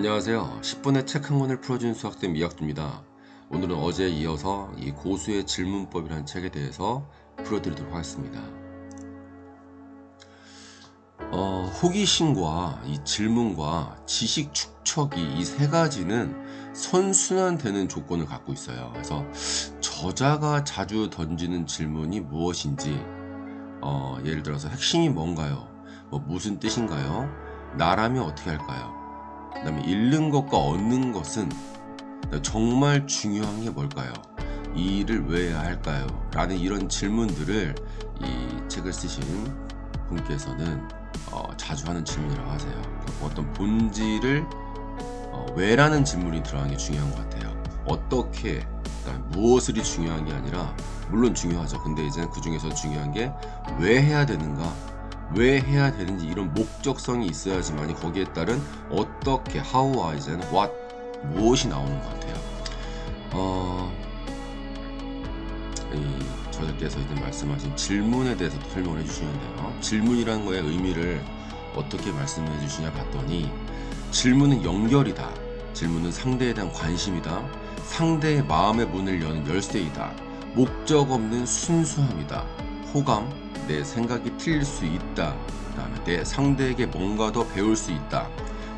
안녕하세요. 10분에 책 한 권을 풀어주는 수학쌤 이학두입니다. 오늘은 어제에 이어서 이 고수의 질문법이라는 책에 대해서 풀어드리도록 하겠습니다. 호기심과 이 질문과 지식 축적이 이 세 가지는 선순환되는 조건을 갖고 있어요. 그래서 저자가 자주 던지는 질문이 무엇인지, 예를 들어서 핵심이 뭔가요? 무슨 뜻인가요? 나라면 어떻게 할까요? 그 다음에 잃는 것과 얻는 것은 정말 중요한 게 뭘까요? 이 일을 왜 해야 할까요? 라는 이런 질문들을 이 책을 쓰신 분께서는 자주 하는 질문이라고 하세요. 어떤 본질을 왜라는 질문이 들어가는 게 중요한 것 같아요. 어떻게, 무엇을이 중요한 게 아니라, 물론 중요하죠. 근데 이제 그 중에서 중요한 게 왜 해야 되는가, 왜 해야 되는지 이런 목적성이 있어야지만이 거기에 따른 어떻게, how와 이제는 what, 무엇이 나오는 것 같아요. 이 저자께서 이제 말씀하신 질문에 대해서 설명을 해주시는데요. 질문이라는 거의 의미를 어떻게 말씀해 주시냐 봤더니, 질문은 연결이다. 질문은 상대에 대한 관심이다. 상대의 마음의 문을 여는 열쇠이다. 목적 없는 순수함이다. 호감, 내 생각이 틀릴 수 있다. 그 다음에 내 상대에게 뭔가 더 배울 수 있다.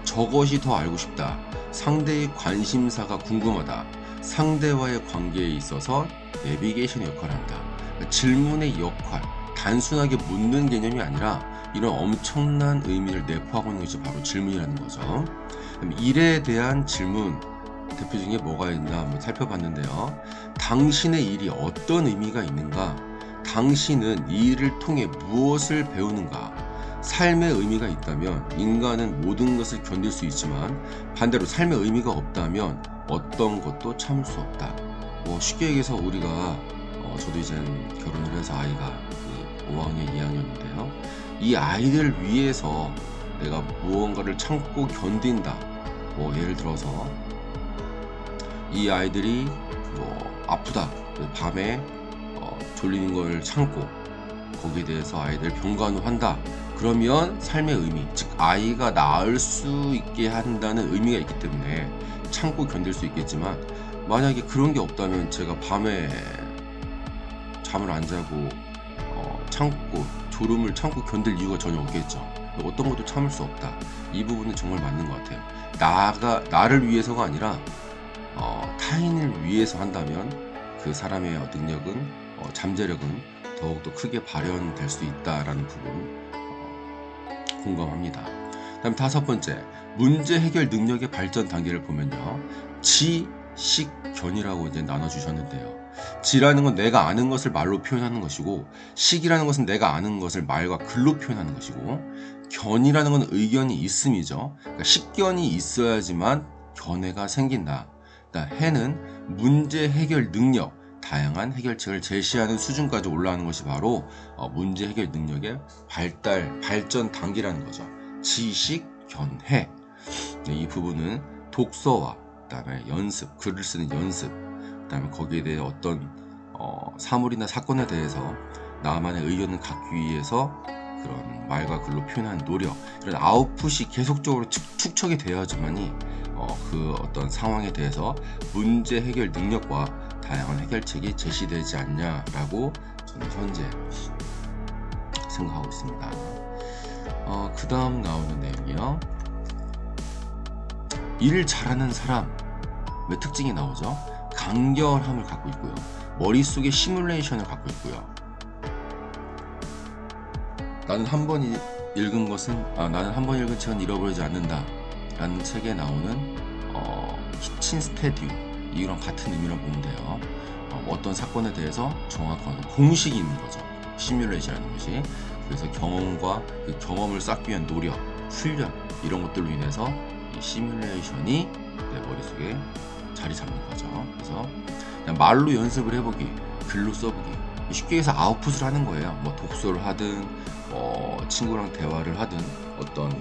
저것이 더 알고 싶다. 상대의 관심사가 궁금하다. 상대와의 관계에 있어서 내비게이션의 역할을 한다. 그러니까 질문의 역할, 단순하게 묻는 개념이 아니라 이런 엄청난 의미를 내포하고 있는 것이 바로 질문이라는 거죠. 그럼 일에 대한 질문, 대표적인 게 뭐가 있나 한번 살펴봤는데요. 당신의 일이 어떤 의미가 있는가? 당신은 이 일을 통해 무엇을 배우는가? 삶의 의미가 있다면 인간은 모든 것을 견딜 수 있지만, 반대로 삶의 의미가 없다면 어떤 것도 참을 수 없다. 쉽게 얘기해서 우리가 저도 이제 결혼을 해서 아이가 5학년, 2학년인데요. 이 아이들 위해서 내가 무언가를 참고 견딘다. 예를 들어서 이 아이들이 아프다. 밤에 졸리는 걸 참고 거기에 대해서 아이들 병간호한다. 그러면 삶의 의미, 즉 아이가 나을 수 있게 한다는 의미가 있기 때문에 참고 견딜 수 있겠지만, 만약에 그런 게 없다면 제가 밤에 잠을 안 자고 참고 졸음을 참고 견딜 이유가 전혀 없겠죠. 어떤 것도 참을 수 없다. 이 부분은 정말 맞는 것 같아요. 나를 위해서가 아니라 타인을 위해서 한다면 그 사람의 능력은, 잠재력은 더욱더 크게 발현될 수 있다라는 부분 공감합니다. 다음 5번째, 문제 해결 능력의 발전 단계를 보면요, 지, 식, 견이라고 이제 나눠주셨는데요. 지라는 건 내가 아는 것을 말로 표현하는 것이고, 식이라는 것은 내가 아는 것을 말과 글로 표현하는 것이고, 견이라는 건 의견이 있음이죠. 그러니까 식견이 있어야지만 견해가 생긴다. 그러니까 해는 문제 해결 능력, 다양한 해결책을 제시하는 수준까지 올라가는 것이 바로 문제 해결 능력의 발전 단계라는 거죠. 지식, 견해. 이 부분은 독서와 그다음에 연습, 글을 쓰는 연습, 그다음에 거기에 대해 어떤 사물이나 사건에 대해서 나만의 의견을 갖기 위해서 그런 말과 글로 표현하는 노력, 이런 아웃풋이 계속적으로 축적이 되어야지만이 그 어떤 상황에 대해서 문제 해결 능력과 다양한 해결책이 제시되지 않냐라고 저는 현재 생각하고 있습니다. 그 다음 나오는 내용이요. 일 잘하는 사람의 특징이 나오죠. 간결함을 갖고 있고요. 머릿속에 시뮬레이션을 갖고 있고요. 나는 한 번 읽은 책은 잃어버리지 않는다 라는 책에 나오는 키친 스테디, 이랑 같은 의미로 보면 돼요. 어떤 사건에 대해서 정확한 공식이 있는 거죠. 시뮬레이션이라는 것이. 그래서 경험과 그 경험을 쌓기 위한 노력, 훈련, 이런 것들로 인해서 이 시뮬레이션이 내 머릿속에 자리 잡는 거죠. 그래서 그냥 말로 연습을 해보기, 글로 써보기, 쉽게 해서 아웃풋을 하는 거예요. 독서를 하든 친구랑 대화를 하든 어떤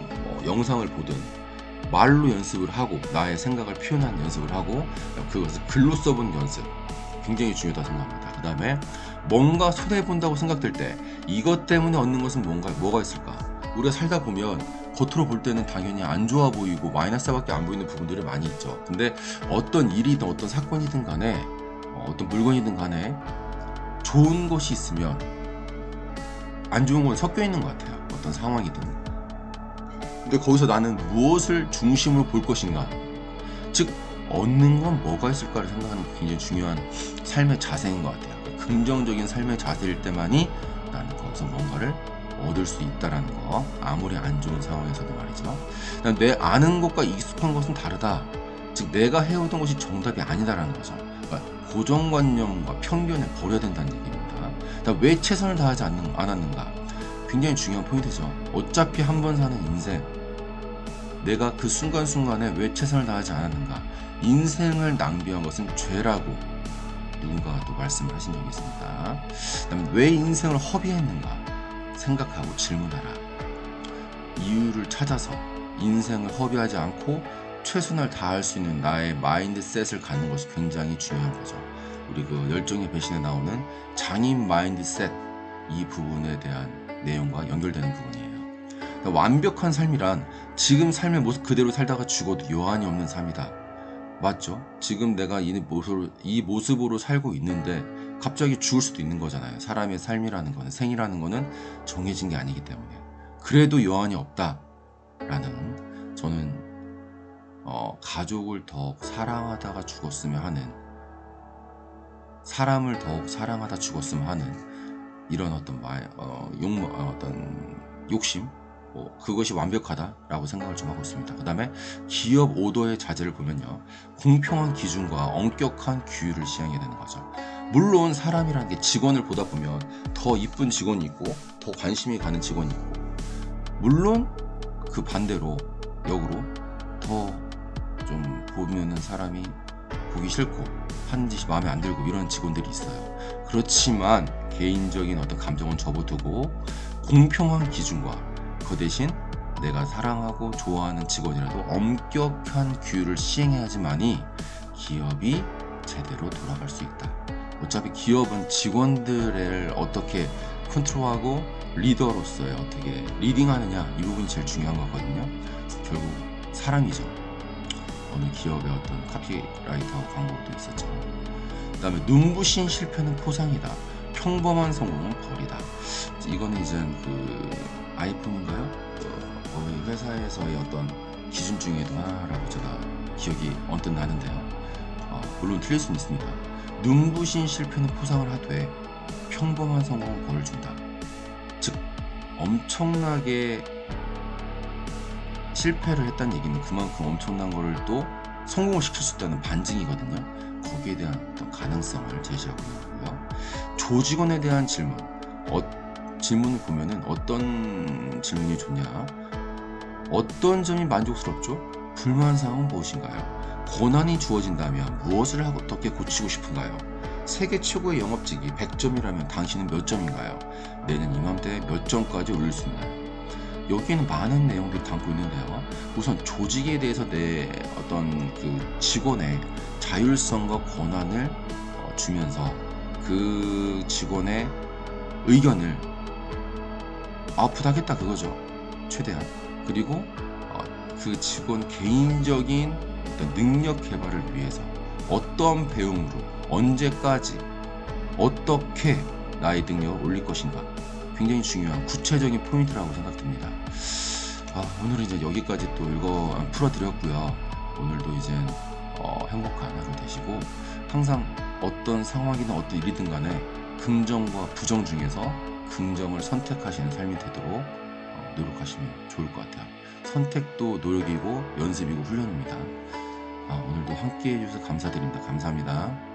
영상을 보든 말로 연습을 하고 나의 생각을 표현하는 연습을 하고 그것을 글로 써보는 연습, 굉장히 중요하다고 생각합니다. 그 다음에 뭔가 손해본다고 생각될 때 이것 때문에 얻는 것은 뭐가 있을까? 우리가 살다 보면 겉으로 볼 때는 당연히 안 좋아 보이고 마이너스밖에 안 보이는 부분들이 많이 있죠. 근데 어떤 일이든 어떤 사건이든 간에 어떤 물건이든 간에 좋은 것이 있으면 안 좋은 건 섞여 있는 것 같아요. 어떤 상황이든. 근데 거기서 나는 무엇을 중심으로 볼 것인가, 즉 얻는 건 뭐가 있을까를 생각하는 게 굉장히 중요한 삶의 자세인 것 같아요. 긍정적인 삶의 자세일 때만이 나는 거기서 뭔가를 얻을 수 있다라는 거. 아무리 안 좋은 상황에서도 말이죠. 내 아는 것과 익숙한 것은 다르다. 즉 내가 해오던 것이 정답이 아니다라는 거죠. 그러니까 고정관념과 편견을 버려야 된다는 얘기입니다. 왜 최선을 다하지 않았는가? 굉장히 중요한 포인트죠. 어차피 한 번 사는 인생, 내가 그 순간순간에 왜 최선을 다하지 않았는가? 인생을 낭비한 것은 죄라고 누군가가 또 말씀을 하신 적이 있습니다. 그다음에 왜 인생을 허비했는가 생각하고 질문하라. 이유를 찾아서 인생을 허비하지 않고 최선을 다할 수 있는 나의 마인드셋을 갖는 것이 굉장히 중요한 거죠. 우리 그 열정의 배신에 나오는 장인 마인드셋, 이 부분에 대한 내용과 연결되는 부분이에요. 그러니까 완벽한 삶이란 지금 삶의 모습 그대로 살다가 죽어도 여한이 없는 삶이다. 맞죠? 지금 내가 이 모습으로 살고 있는데 갑자기 죽을 수도 있는 거잖아요. 사람의 삶이라는 거는, 생이라는 거는 정해진 게 아니기 때문에. 그래도 여한이 없다라는, 저는 가족을 더욱 사랑하다가 죽었으면 하는, 사람을 더욱 사랑하다 죽었으면 하는 이런 어떤 어떤 욕심, 그것이 완벽하다라고 생각을 좀 하고 있습니다. 그 다음에 기업 오더의 자제를 보면요, 공평한 기준과 엄격한 규율을 시행해야 되는 거죠. 물론 사람이라는 게 직원을 보다 보면 더 이쁜 직원이 있고 더 관심이 가는 직원이 있고, 물론 그 반대로 역으로 더 좀 보면은 사람이 보기 싫고 하는 짓이 마음에 안 들고 이런 직원들이 있어요. 그렇지만 개인적인 어떤 감정은 접어두고 공평한 기준과 그 대신 내가 사랑하고 좋아하는 직원이라도 엄격한 규율을 시행해야지만이 기업이 제대로 돌아갈 수 있다. 어차피 기업은 직원들을 어떻게 컨트롤하고 리더로서의 어떻게 리딩하느냐, 이 부분이 제일 중요한 거거든요. 결국 사람이죠. 어느 기업의 어떤 카피라이터 광고도 있었죠. 그 다음에 눈부신 실패는 포상이다. 평범한 성공은 벌이다. 이거는 이제 그 아이폰인가요? 거의 회사에서의 어떤 기준 중에도 하나라고 제가 기억이 언뜻 나는데요. 물론 틀릴 수는 있습니다. 눈부신 실패는 포상을 하되 평범한 성공은 벌을 준다. 즉 엄청나게 실패를 했다는 얘기는 그만큼 엄청난 거를 또 성공을 시킬 수 있다는 반증이거든요. 거기에 대한 어떤 가능성을 제시하고 있는 거고요. 조직원에 대한 질문, 질문을 보면은 어떤 질문이 좋냐, 어떤 점이 만족스럽죠? 불만사항은 무엇인가요? 권한이 주어진다면 무엇을 어떻게 고치고 싶은가요? 세계 최고의 영업직이 100점이라면 당신은 몇 점인가요? 내년 이맘때 몇 점까지 올릴 수 있나요? 여기에는 많은 내용들이 담고 있는데요. 우선 조직에 대해서 내 어떤 그 직원의 자율성과 권한을 주면서 그 직원의 의견을 아웃풋하겠다, 그거죠. 최대한. 그리고 그 직원 개인적인 어떤 능력 개발을 위해서 어떤 배움으로 언제까지 어떻게 나의 능력을 올릴 것인가, 굉장히 중요한 구체적인 포인트라고 생각됩니다. 오늘은 이제 여기까지 또 풀어드렸고요. 오늘도 이제 행복한 하루 되시고, 항상 어떤 상황이나 어떤 일이든 간에 긍정과 부정 중에서 긍정을 선택하시는 삶이 되도록 노력하시면 좋을 것 같아요. 선택도 노력이고 연습이고 훈련입니다. 오늘도 함께 해주셔서 감사드립니다. 감사합니다.